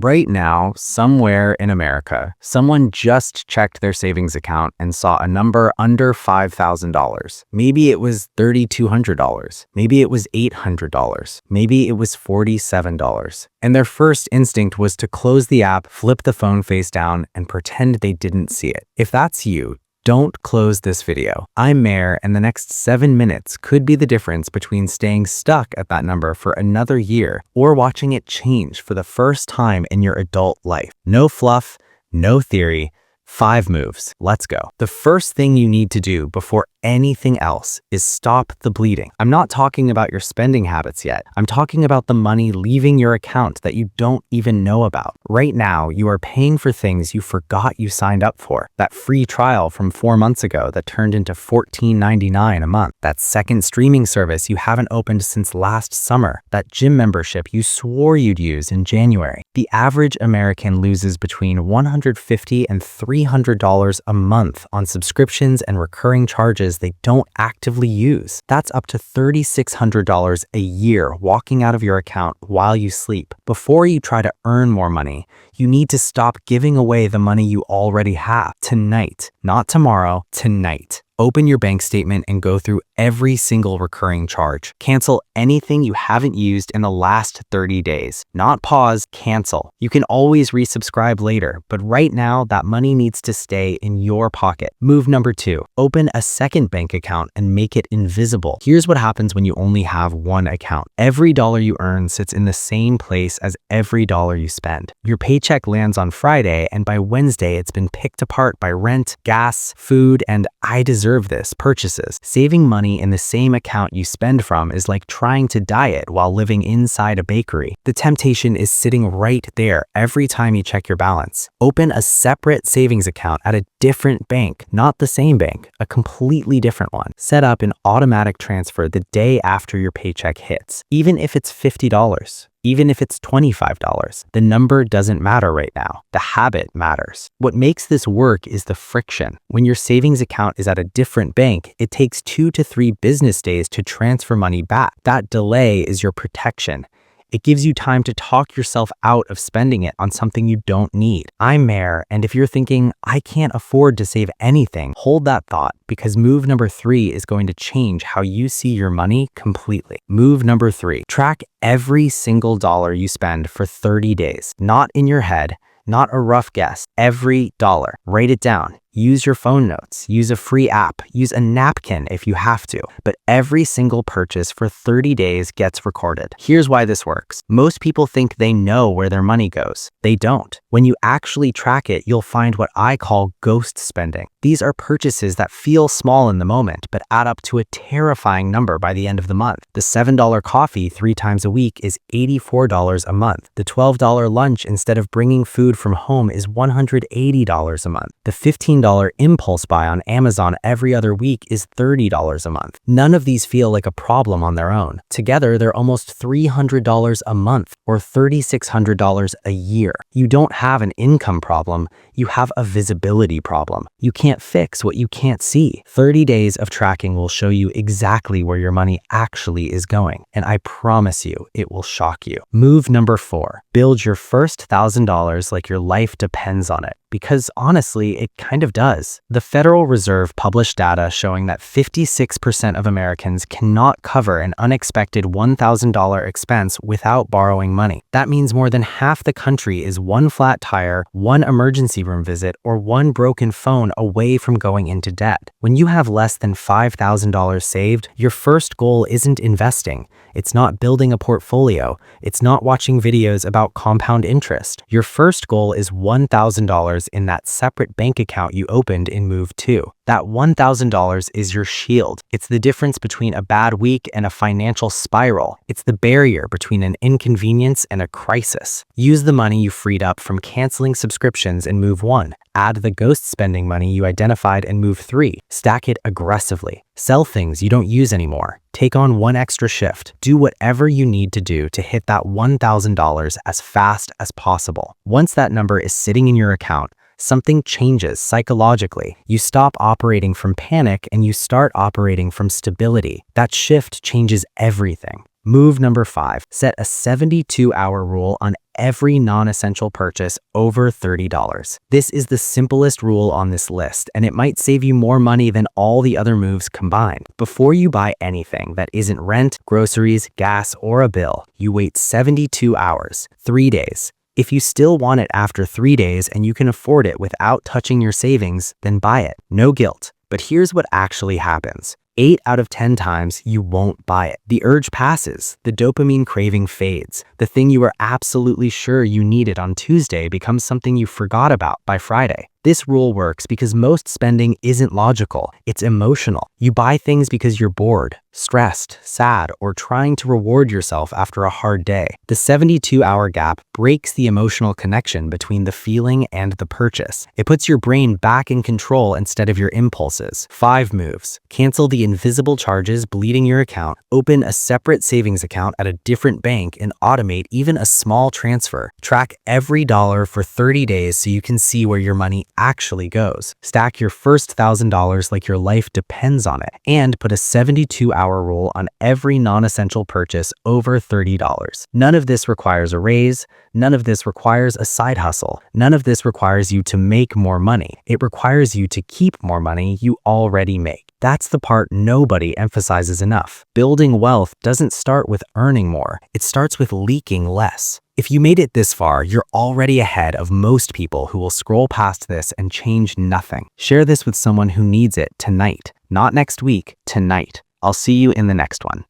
Right now, somewhere in America, someone just checked their savings account and saw a number under $5,000. Maybe it was $3,200. Maybe it was $800. Maybe it was $47. And their first instinct was to close the app, flip the phone face down, and pretend they didn't see it. If that's you, don't close this video. I'm Mayor, and the next 7 minutes could be the difference between staying stuck at that number for another year or watching it change for the first time in your adult life. No fluff, no theory, 5 moves. Let's go. The first thing you need to do before anything else is stop the bleeding. I'm not talking about your spending habits yet. I'm talking about the money leaving your account that you don't even know about. Right now, you are paying for things you forgot you signed up for. That free trial from 4 months ago that turned into $14.99 a month. That second streaming service you haven't opened since last summer. That gym membership you swore you'd use in January. The average American loses between $150 and $300 a month on subscriptions and recurring charges they don't actively use. That's up to $3,600 a year walking out of your account while you sleep. Before you try to earn more money, you need to stop giving away the money you already have tonight, not tomorrow, tonight. Open your bank statement and go through every single recurring charge. Cancel anything you haven't used in the last 30 days. Not pause, cancel. You can always resubscribe later, but right now that money needs to stay in your pocket. Move number 2, open a second bank account and make it invisible. Here's what happens when you only have one account. Every dollar you earn sits in the same place as every dollar you spend. Your paycheck lands on Friday, and by Wednesday it's been picked apart by rent, gas, food, and I deserve this purchases. Saving money in the same account you spend from is like trying to diet while living inside a bakery. The temptation is sitting right there every time you check your balance. Open a separate savings account at a different bank, not the same bank, a completely different one. Set up an automatic transfer the day after your paycheck hits, even if it's $50. Even if it's $25, the number doesn't matter right now. The habit matters. What makes this work is the friction. When your savings account is at a different bank, it takes 2 to 3 business days to transfer money back. That delay is your protection. It gives you time to talk yourself out of spending it on something you don't need. I'm Mayor, and if you're thinking, I can't afford to save anything, hold that thought, because move number 3 is going to change how you see your money completely. Move number 3, track every single dollar you spend for 30 days. Not in your head, not a rough guess, every dollar. Write it down. Use your phone notes, use a free app, use a napkin if you have to, but every single purchase for 30 days gets recorded. Here's why this works. Most people think they know where their money goes. They don't. When you actually track it, you'll find what I call ghost spending. These are purchases that feel small in the moment, but add up to a terrifying number by the end of the month. The $7 coffee 3 times a week is $84 a month. The $12 lunch instead of bringing food from home is $180 a month. The $15 impulse buy on Amazon every other week is $30 a month. None of these feel like a problem on their own. Together, they're almost $300 a month or $3,600 a year. You don't have an income problem, you have a visibility problem. You can't fix what you can't see. 30 days of tracking will show you exactly where your money actually is going, and I promise you, it will shock you. Move number 4, build your first $1,000 like your life depends on it. Because honestly, it kind of does. The Federal Reserve published data showing that 56% of Americans cannot cover an unexpected $1,000 expense without borrowing money. That means more than half the country is one flat tire, one emergency room visit, or one broken phone away from going into debt. When you have less than $5,000 saved, your first goal isn't investing. It's not building a portfolio. It's not watching videos about compound interest. Your first goal is $1,000 in that separate bank account you opened in Move 2. That $1,000 is your shield. It's the difference between a bad week and a financial spiral. It's the barrier between an inconvenience and a crisis. Use the money you freed up from canceling subscriptions in Move 1. Add the ghost spending money you identified in Move 3. Stack it aggressively. Sell things you don't use anymore. Take on one extra shift. Do whatever you need to do to hit that $1,000 as fast as possible. Once that number is sitting in your account, something changes psychologically. You stop operating from panic and you start operating from stability. That shift changes everything. Move number 5, set a 72-hour rule on every non-essential purchase over $30. This is the simplest rule on this list, and it might save you more money than all the other moves combined. Before you buy anything that isn't rent, groceries, gas, or a bill, you wait 72 hours, 3 days. If you still want it after 3 days and you can afford it without touching your savings, then buy it. No guilt. But here's what actually happens. 8 out of 10 times, you won't buy it. The urge passes, the dopamine craving fades. The thing you were absolutely sure you needed on Tuesday becomes something you forgot about by Friday. This rule works because most spending isn't logical, it's emotional. You buy things because you're bored, stressed, sad, or trying to reward yourself after a hard day. The 72-hour gap breaks the emotional connection between the feeling and the purchase. It puts your brain back in control instead of your impulses. 5 moves. Cancel the invisible charges bleeding your account, open a separate savings account at a different bank, and automate even a small transfer. Track every dollar for 30 days so you can see where your money actually goes. Stack your first $1,000 like your life depends on it, and put a 72-hour rule on every non-essential purchase over $30. None of this requires a raise. None of this requires a side hustle. None of this requires you to make more money. It requires you to keep more money you already make. That's the part nobody emphasizes enough. Building wealth doesn't start with earning more. It starts with leaking less. If you made it this far, you're already ahead of most people who will scroll past this and change nothing. Share this with someone who needs it tonight, not next week, tonight. I'll see you in the next one.